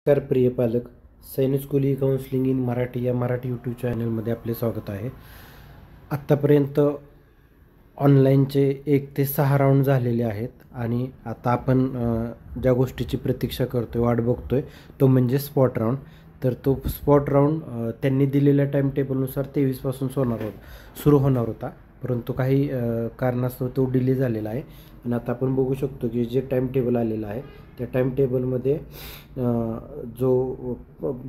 नमस्कार प्रिय पालक, सैनिक school E counselling in Marathi या मराठी यूट्यूब चॅनलमध्ये आपले स्वागत आहे. आत्तापर्यंत ऑनलाईनचे 1 ते 6 राऊंड झालेले आहेत आणि आता आपण ज्या गोष्टीची प्रतीक्षा करतोय, वाट बघतोय, तो म्हणजे स्पॉट राऊंड. तर तो स्पॉट राऊंड त्यांनी दिलेल्या टाईम टेबलनुसार 23 पासून सुरू होणार होता, परंतु काही कारणास्तव तो डिले झालेला आहे. आणि आता आपण बघू शकतो की जे टाईम टेबल आलेलं आहे त्या टाईम टेबलमध्ये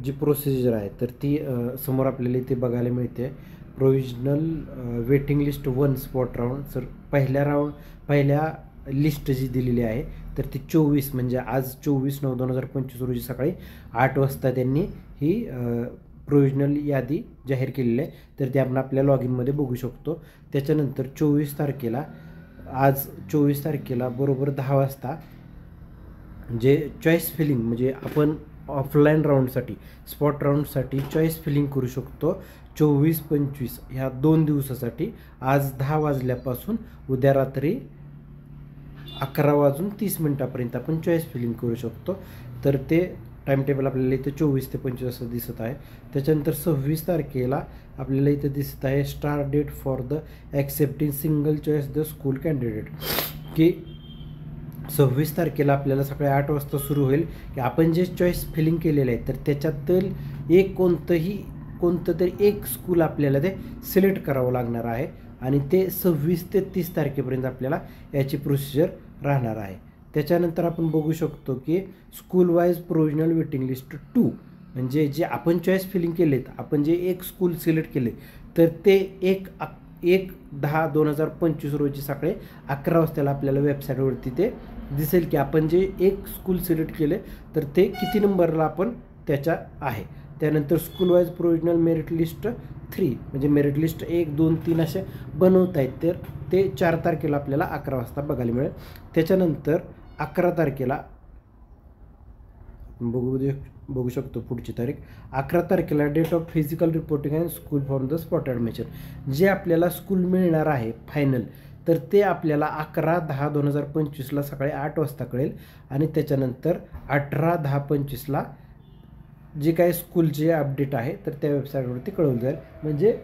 जी प्रोसिजर आहे तर ती समोर आपल्याला इथे बघायला मिळते. Provisional waiting list 1 spot round. Sir पहिल्या लिस्ट जी दिलेली आहे तर ती 24 म्हणजे आज 24/9/2025 रोजी सकाळी 8 वाजता त्यांनी ही प्रोविजनल यादी जाहीर केलेली आहे. तर ते आपण आपल्या लॉग इनमध्ये बघू शकतो. त्याच्यानंतर 24 तारखेला बरोबर 10 वाजता जे चॉईस फिलिंग म्हणजे आपण ऑफलाईन राऊंडसाठी स्पॉट राऊंडसाठी चॉईस फिलिंग करू शकतो 24-25 ह्या 2 दिवसासाठी. आज 10 वाजल्यापासून उद्या रात्री 11:30 आपण चॉईस फिलिंग करू शकतो. तर ते टाईम टेबल आपल्याला इथे 24 ते 25 असं दिसत आहे. त्याच्यानंतर 26 तारखेला आपल्याला इथे दिसत आहे start date for the accepting single choice the school candidate, की 26 तारखेला आपल्याला सकाळी 8 वाजता सुरू होईल की आपण जे चॉईस फिलिंग केलेलं आहे तर त्याच्यातील कोणतं तरी एक स्कूल आपल्याला ते सिलेक्ट करावं लागणार आहे आणि ते 26 ते 30 तारखेपर्यंत आपल्याला याची प्रोसिजर राहणार आहे. त्याच्यानंतर आपण बघू शकतो की school wise provisional waiting list 2 म्हणजे जे आपण चॉईस फिलिंग केलेत, आपण जे एक स्कूल सिलेक्ट केले तर ते 1/10/2025 रोजी सकाळी 11 वाजताला आपल्याला वेबसाईटवरती ते दिसेल की आपण जे एक स्कूल सिलेक्ट केले तर ते किती नंबरला आपण त्याच्या आहे. त्यानंतर school wise provisional merit list 3 म्हणजे मेरिट लिस्ट 1, 2, 3 असे बनवता आहेत तर ते 4 तारखेला आपल्याला 11 वाजता बघायला मिळेल. त्याच्यानंतर 11 तारखेला बघू शकतो पुढची तारीख 11 तारखेला date of physical reporting and school for the spot admission. जे आपल्याला स्कूल मिळणार आहे फायनल तर ते आपल्याला 11/10/2025 सकाळी 8 वाजता कळेल आणि त्याच्यानंतर 18/10/25 जे काही स्कूलचे अपडेट आहे तर त्या वेबसाईटवरती कळवलं जाईल. म्हणजे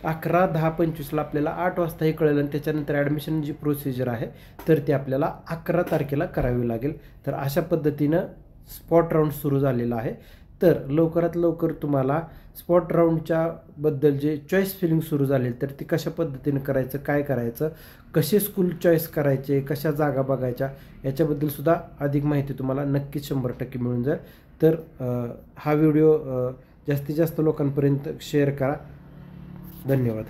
11/10/25 आपल्याला 8 वाजताही कळेल आणि त्याच्यानंतर ॲडमिशन जी प्रोसिजर आहे तर ती आपल्याला 11 तारखेला करावी लागेल. तर अशा पद्धतीनं स्पॉट राऊंड सुरू झालेला आहे. तर लवकरात लवकर तुम्हाला स्पॉट राऊंडच्या बद्दल जे चॉईस फिलिंग सुरू झाली तर ती कशा पद्धतीनं करायचं, काय करायचं, कसे स्कूल चॉईस करायचे, कशा जागा बघायच्या याच्याबद्दल सुद्धा अधिक माहिती तुम्हाला नक्कीच 100% मिळून जाईल. तर हा व्हिडिओ जास्तीत जास्त लोकांपर्यंत शेअर करा. धन्यवाद.